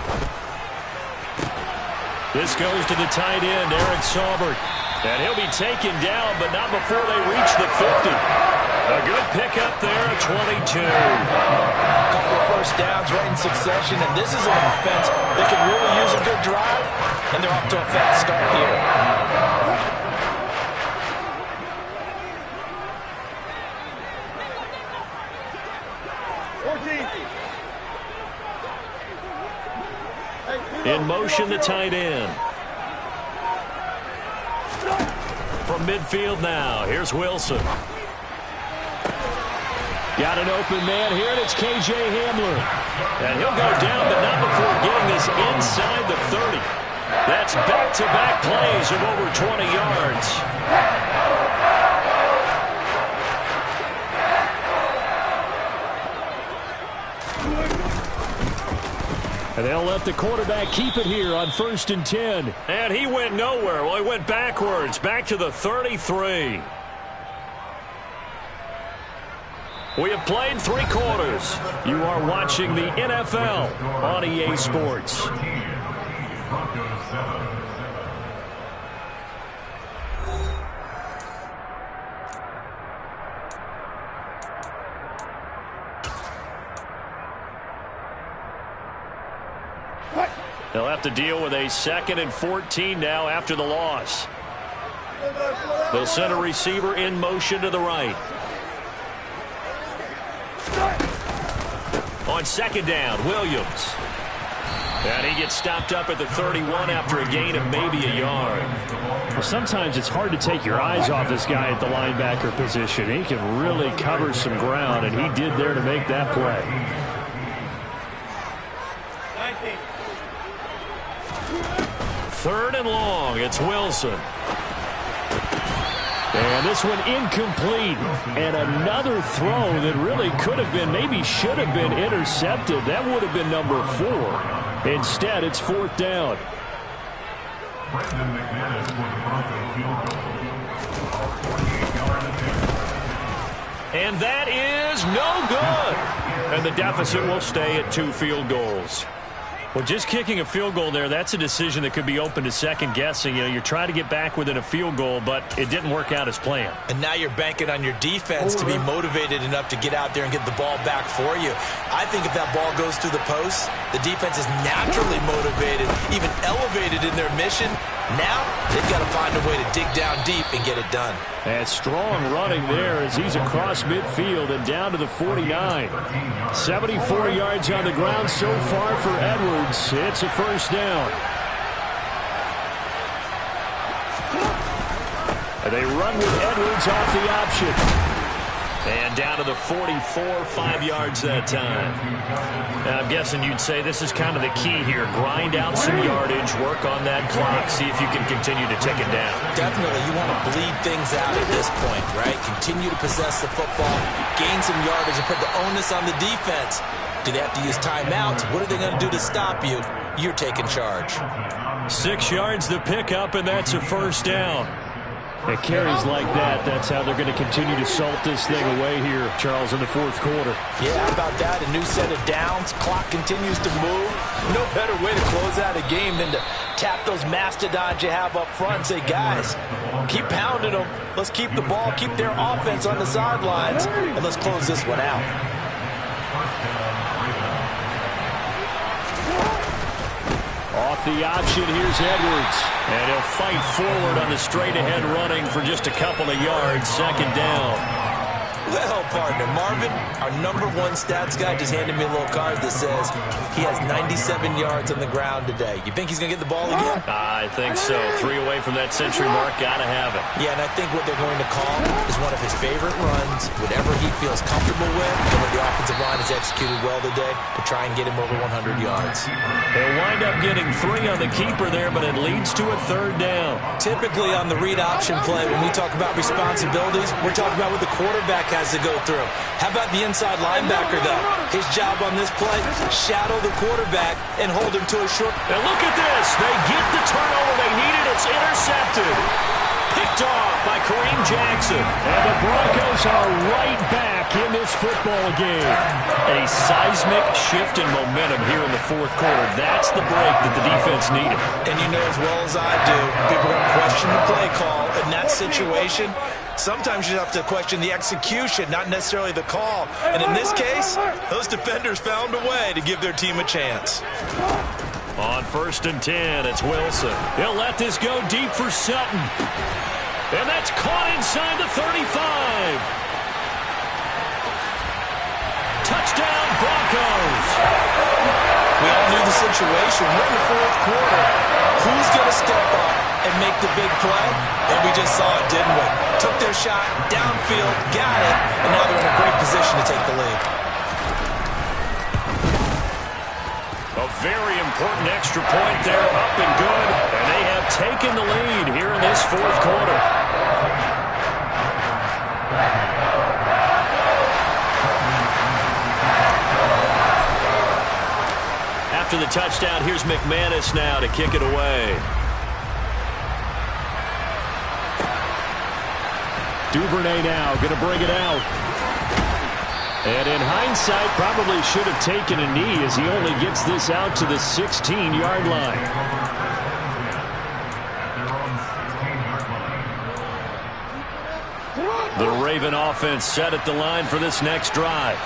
This goes to the tight end, Eric Saubert. And he'll be taken down, but not before they reach the 50. A good pickup there at 22. A couple of first downs right in succession, and this is an offense that can really use a good drive, and they're off to a fast start here. In motion, the tight end. From midfield now, here's Wilson. Got an open man here, and it's K.J. Hamler. And he'll go down, but not before getting this inside the 30. That's back-to-back plays of over 20 yards. And they'll let the quarterback keep it here on 1st and 10. And he went nowhere. Well, he went backwards, back to the 33. We have played 3 quarters. You are watching the NFL on EA Sports. They'll have to deal with a 2nd and 14 now after the loss. They'll send a receiver in motion to the right. On 2nd down, Williams. And he gets stopped up at the 31 after a gain of maybe a yard. Well, sometimes it's hard to take your eyes off this guy at the linebacker position. He can really cover some ground, and he did there to make that play. Third and long, it's Wilson. And this one incomplete. And another throw that really could have been, maybe should have been intercepted. That would have been number 4. Instead, it's 4th down. And that is no good. And the deficit will stay at 2 field goals. Well, just kicking a field goal there, that's a decision that could be open to second guessing. You know, you're trying to get back within a field goal, but it didn't work out as planned. And now you're banking on your defense to be motivated enough to get out there and get the ball back for you. I think if that ball goes through the post, the defense is naturally motivated, even elevated in their mission. Now they've got to find a way to dig down deep and get it done. And strong running there as he's across midfield and down to the 49. 74 yards on the ground so far for Edwards. It's a first down. And they run with Edwards off the option. And down to the 44, 5 yards that time. Now, I'm guessing you'd say this is kind of the key here. Grind out some yardage, work on that clock, see if you can continue to tick it down. Definitely, you want to bleed things out at this point, right? Continue to possess the football, gain some yardage, and put the onus on the defense. Do they have to use timeouts? What are they going to do to stop you? You're taking charge. 6 yards the pickup, and that's a first down. It carries like that. That's how they're going to continue to salt this thing away here, Charles, in the fourth quarter. Yeah, how about that? A new set of downs. Clock continues to move. No better way to close out a game than to tap those mastodons you have up front and say, guys, keep pounding them. Let's keep the ball, keep their offense on the sidelines, and let's close this one out. Off the option, here's Edwards. And he'll fight forward on the straight-ahead running for just a couple of yards. Second down. Well, partner, Marvin, our #1 stats guy just handed me a little card that says he has 97 yards on the ground today. You think he's going to get the ball again? I think so. 3 away from that century mark. Got to have it. Yeah, and I think what they're going to call is one of his favorite runs, whatever he feels comfortable with, and what the offensive line has executed well today to try and get him over 100 yards. He'll wind up getting 3 on the keeper there, but it leads to a third down. Typically on the read option play, when we talk about responsibilities, we're talking about what the quarterback has to go through. How about the inside linebacker, though? His job on this play, shadow the quarterback and hold him to a short. And look at this. They get the turnover they needed. It's intercepted. Picked off by Kareem Jackson. And the Broncos are right back in this football game. A seismic shift in momentum here in the fourth quarter. That's the break that the defense needed. And you know as well as I do, people are going to question the play call in that situation. Sometimes you have to question the execution, not necessarily the call. And in this case, those defenders found a way to give their team a chance. On 1st and 10, it's Wilson. He'll let this go deep for Sutton. And that's caught inside the 35. Touchdown, Broncos. We all knew the situation. We're in the fourth quarter. Who's going to step up and make the big play? And we just saw it, didn't we? Took their shot, downfield, got it, and now they're in a great position to take the lead. A very important extra point there, up and good. And they have taken the lead here in this fourth quarter. After the touchdown, here's McManus now to kick it away. Duvernay now going to bring it out. And in hindsight, probably should have taken a knee as he only gets this out to the 16-yard line. The Raven offense set at the line for this next drive.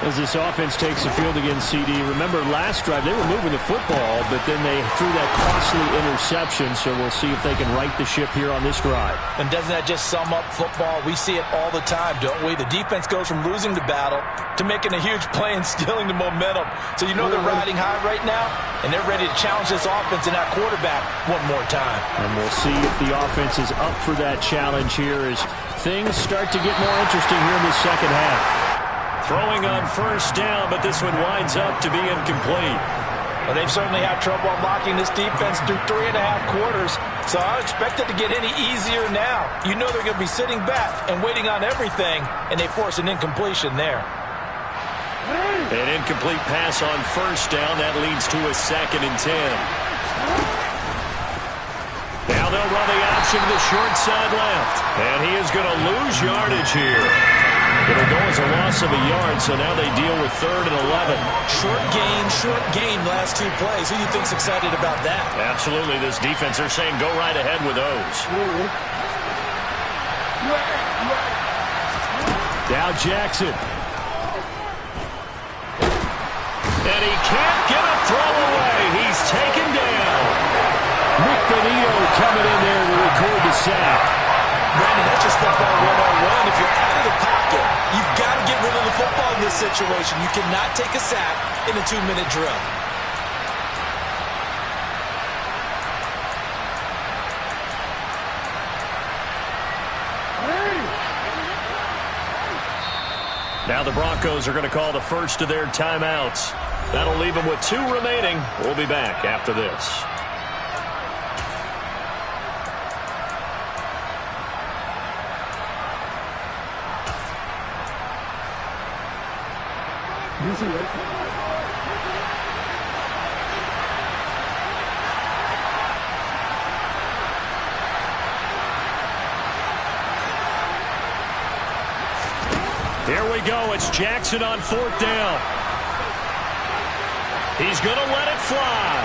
As this offense takes the field against CD, remember last drive they were moving the football, but then they threw that costly interception, so we'll see if they can right the ship here on this drive. And doesn't that just sum up football? We see it all the time, don't we? The defense goes from losing the battle to making a huge play and stealing the momentum. So you know they're riding high right now, and they're ready to challenge this offense and that quarterback one more time. And we'll see if the offense is up for that challenge here as things start to get more interesting here in the second half. Throwing on 1st down, but this one winds up to be incomplete. Well, they've certainly had trouble unlocking this defense through 3.5 quarters, so I don't expect it to get any easier now. You know they're going to be sitting back and waiting on everything, and they force an incompletion there. An incomplete pass on 1st down. That leads to a 2nd and 10. Now they'll run the option to the short side left. And he is going to lose yardage here. It'll go as a loss of a yard, so now they deal with 3rd and 11. Short gain last 2 plays. Who do you think's excited about that? Absolutely. This defense, they're saying go right ahead with those. Now Jackson. And he can't get a throw away. He's taken down. Nick Benito coming in there to record the sack. Brandon, that's just football 101. If you're out of the pocket, you've got to get rid of the football in this situation. You cannot take a sack in a 2-minute drill. Now the Broncos are going to call the first of their timeouts. That'll leave them with 2 remaining. We'll be back after this. Here we go. It's Jackson on 4th down. He's going to let it fly.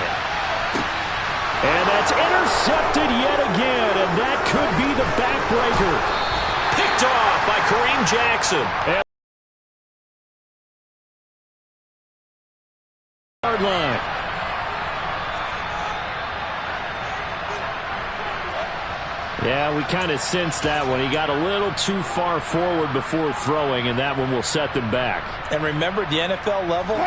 And that's intercepted yet again, and that could be the backbreaker. Picked off by Kareem Jackson. Yard line. Yeah, we kind of sensed that one. He got a little too far forward before throwing, and that one will set them back. And remember, the NFL level,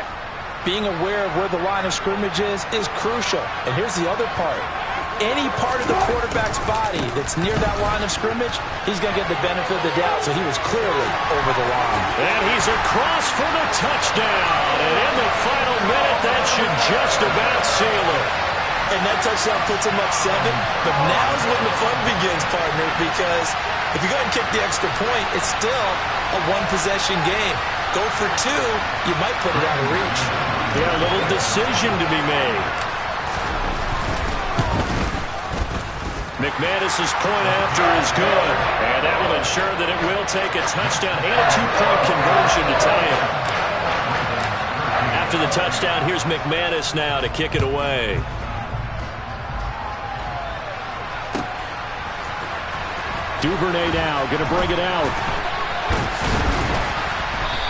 being aware of where the line of scrimmage is crucial. And here's the other part. Any part of the quarterback's body that's near that line of scrimmage, he's going to get the benefit of the doubt. So he was clearly over the line. And he's across for the touchdown. And in the final minute, that should just about seal it. And that touchdown puts him up 7. But now is when the fun begins, partner, because if you go ahead and kick the extra point, it's still a 1-possession game. Go for 2, you might put it out of reach. Yeah, a little decision to be made. McManus's point after is good. And that will ensure that it will take a touchdown and a 2-point conversion to tie it. After the touchdown, here's McManus now to kick it away. Duvernay now going to bring it out.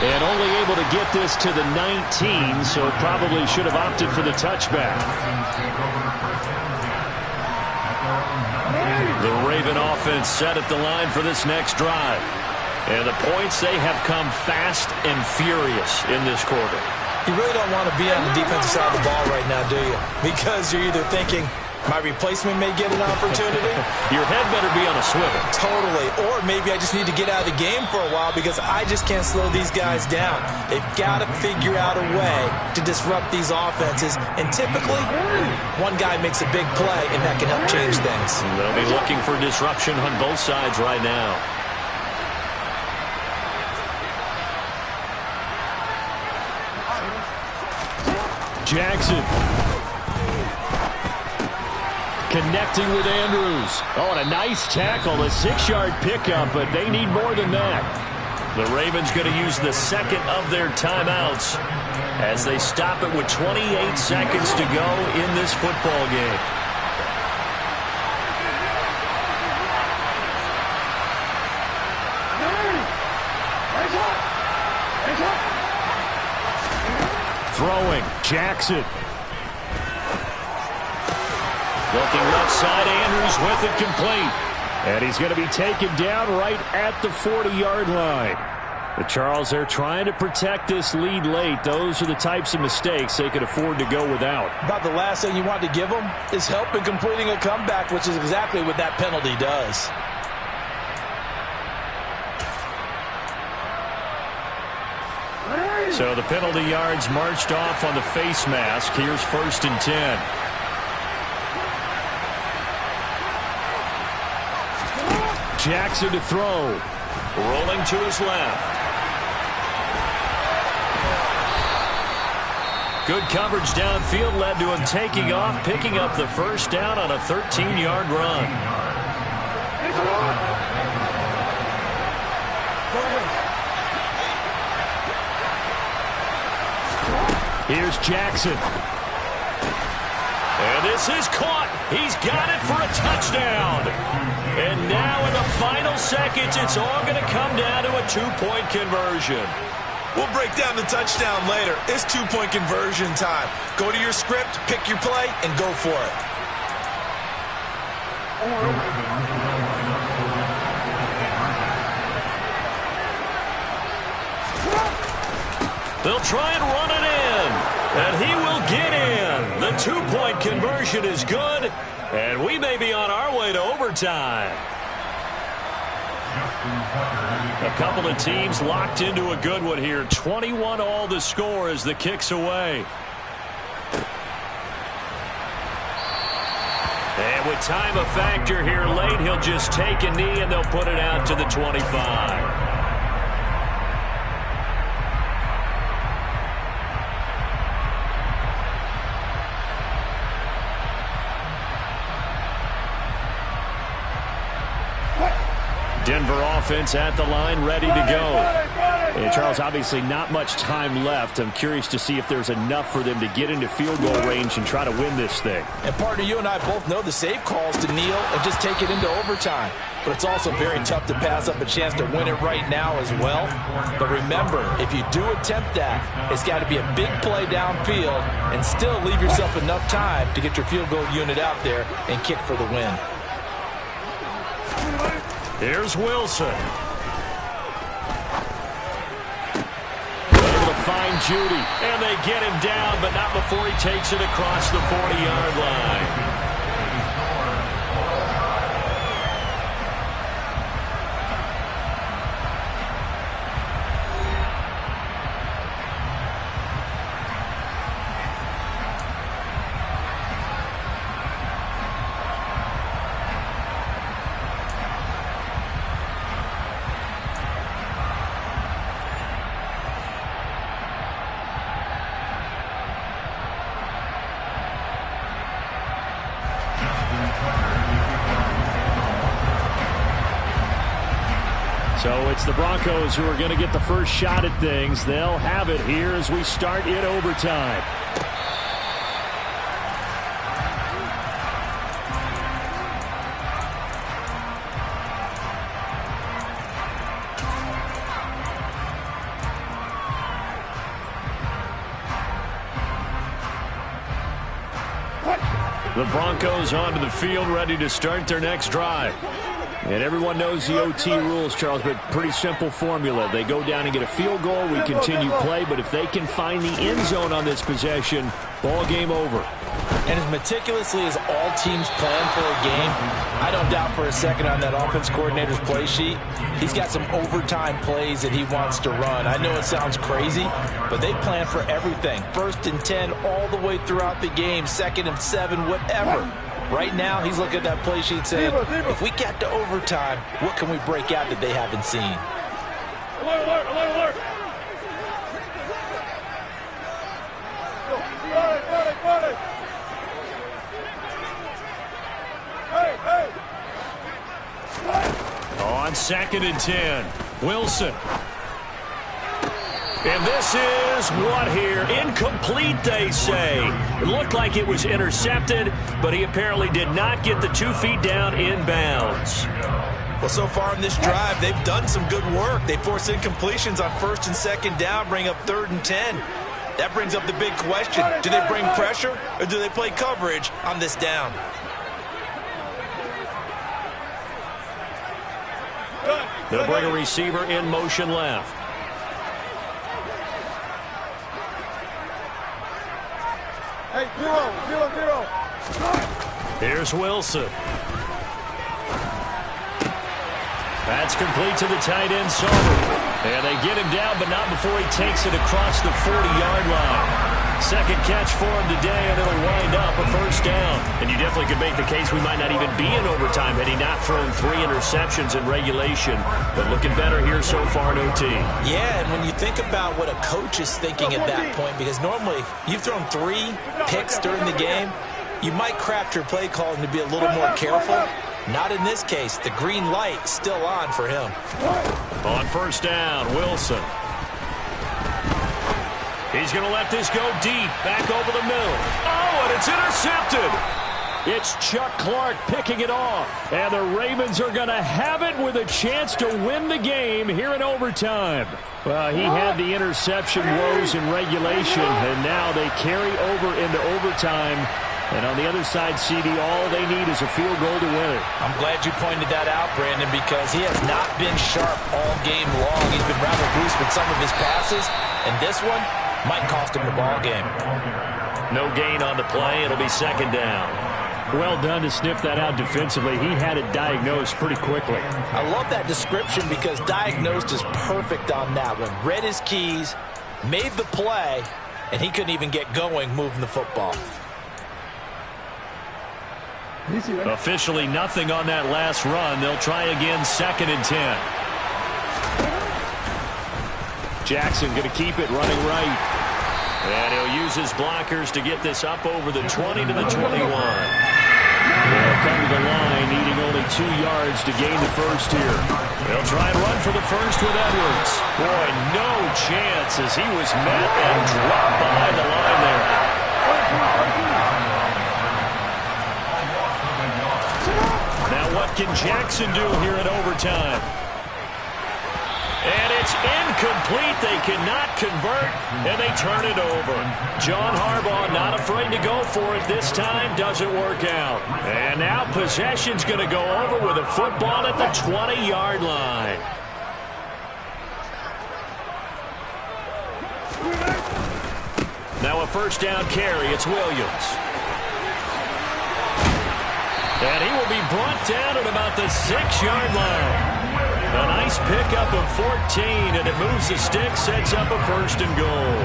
And only able to get this to the 19, so probably should have opted for the touchback. The Raven offense set at the line for this next drive. And the points, they have come fast and furious in this quarter. You really don't want to be on the defensive side of the ball right now, do you? Because you're either thinking, my replacement may get an opportunity. Your head better be on a swivel. Totally. Or maybe I just need to get out of the game for a while because I just can't slow these guys down. They've got to figure out a way to disrupt these offenses. And typically, one guy makes a big play, and that can help change things. They'll be looking for disruption on both sides right now. Jackson. Connecting with Andrews. Oh, and a nice tackle, a 6-yard pickup, but they need more than that. The Ravens going to use the second of their timeouts as they stop it with 28 seconds to go in this football game. Throwing, Jackson. Looking left side, Andrews with it complete. And he's going to be taken down right at the 40-yard line. The Charles, they're trying to protect this lead late. Those are the types of mistakes they could afford to go without. About the last thing you want to give them is help in completing a comeback, which is exactly what that penalty does. So the penalty yards marched off on the face mask. Here's 1st and 10. Jackson to throw. Rolling to his left. Good coverage downfield led to him taking off, picking up the 1st down on a 13-yard run. Here's Jackson. And this is caught. He's got it for a touchdown. And now in the final seconds, it's all going to come down to a two-point conversion. We'll break down the touchdown later. It's two-point conversion time. Go to your script, pick your play, and go for it. They'll try and run it in, and he will get in. The two-point conversion is good, and we may be on our way to overtime. A couple of teams locked into a good one here. 21 all the score as the kick's away. And with time a factor here late, he'll just take a knee and they'll put it out to the 25. Denver offense at the line, ready to go. And Charles, obviously not much time left. I'm curious to see if there's enough for them to get into field goal range and try to win this thing. And partner, you and I both know the save calls to kneel and just take it into overtime. But it's also very tough to pass up a chance to win it right now as well. But remember, if you do attempt that, it's got to be a big play downfield and still leave yourself enough time to get your field goal unit out there and kick for the win. Here's Wilson. Able to find Judy, and they get him down, but not before he takes it across the 40-yard line. So it's the Broncos who are going to get the first shot at things. They'll have it here as we start in overtime. The Broncos onto the field, ready to start their next drive. And everyone knows the OT rules, Charles, but pretty simple formula. They go down and get a field goal, we continue play, but if they can find the end zone on this possession, ball game over. And as meticulously as all teams plan for a game, I don't doubt for a second on that offense coordinator's play sheet, he's got some overtime plays that he wants to run. I know it sounds crazy, but they plan for everything. 1st and 10 all the way throughout the game, 2nd and 7, whatever. Right now, he's looking at that play sheet saying, if we get to overtime, what can we break out that they haven't seen? Alert, alert, alert. On 2nd and 10, Wilson. And this is what here? Incomplete, they say. It looked like it was intercepted, but he apparently did not get the 2 feet down in bounds. Well, so far in this drive, they've done some good work. They force incompletions on 1st and 2nd down, bring up 3rd and 10. That brings up the big question. Do they bring pressure, or do they play coverage on this down? They'll bring a receiver in motion left. Hey, 0-0-0. Here's Wilson. That's complete to the tight end, Sauber. And they get him down, but not before he takes it across the 40-yard line. 2nd catch for him today, and it'll wind up a 1st down. And you definitely could make the case we might not even be in overtime had he not thrown 3 interceptions in regulation. But looking better here so far in OT. Yeah, and when you think about what a coach is thinking at that point, because normally you've thrown 3 picks during the game, you might craft your play calling to be a little more careful. Not in this case. The green light still on for him. On 1st down, Wilson. He's going to let this go deep, back over the middle. Oh, and it's intercepted. It's Chuck Clark picking it off. And the Ravens are going to have it with a chance to win the game here in overtime. Well, he had the interception woes in regulation, and now they carry over into overtime. And on the other side, CD, all they need is a field goal to win it. I'm glad you pointed that out, Brandon, because he has not been sharp all game long. He's been rather loose with some of his passes, and this one might cost him the ball game. No gain on the play. It'll be second down. Well done to sniff that out defensively. He had it diagnosed pretty quickly. I love that description because diagnosed is perfect on that one. Read his keys, made the play, and he couldn't even get going moving the football. Officially nothing on that last run. They'll try again, 2nd and 10. Jackson going to keep it running right. And he'll use his blockers to get this up over the 20 to the 21. They'll come to the line, needing only 2 yards to gain the first here. They'll try and run for the first with Edwards. Boy, no chance as he was met and dropped behind the line there. Now what can Jackson do here in overtime? And it's incomplete. They cannot convert, and they turn it over. John Harbaugh not afraid to go for it this time. Doesn't work out. And now possession's going to go over with a football at the 20-yard line. Now a first down carry. It's Williams. And he will be brought down at about the 6-yard line. A nice pickup of 14, and it moves the stick, sets up a first and goal.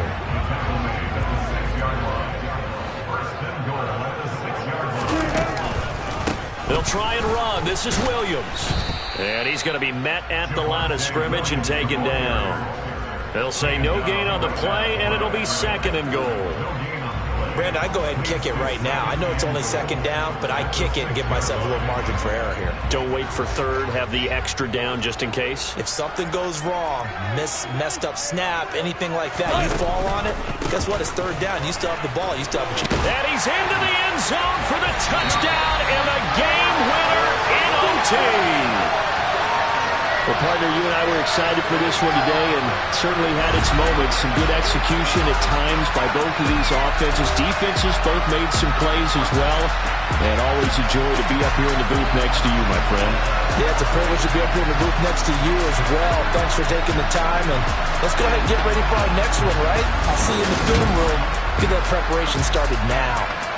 They'll try and run. This is Williams. And he's going to be met at the line of scrimmage and taken down. They'll say no gain on the play, and it'll be 2nd and goal. Brandon, I go ahead and kick it right now. I know it's only 2nd down, but I kick it and give myself a little margin for error here. Don't wait for 3rd. Have the extra down just in case. If something goes wrong, messed up snap, anything like that, you fall on it, guess what? It's 3rd down. You still have the ball. You still have a chance. And he's into the end zone for the touchdown and a game winner in OT. Well, partner, you and I were excited for this one today, and certainly had its moments. Some good execution at times by both of these offenses. Defenses both made some plays as well. And always a joy to be up here in the booth next to you, my friend. Yeah, it's a privilege to be up here in the booth next to you as well. Thanks for taking the time, and let's go ahead and get ready for our next one, right? I'll see you in the film room. Get that preparation started now.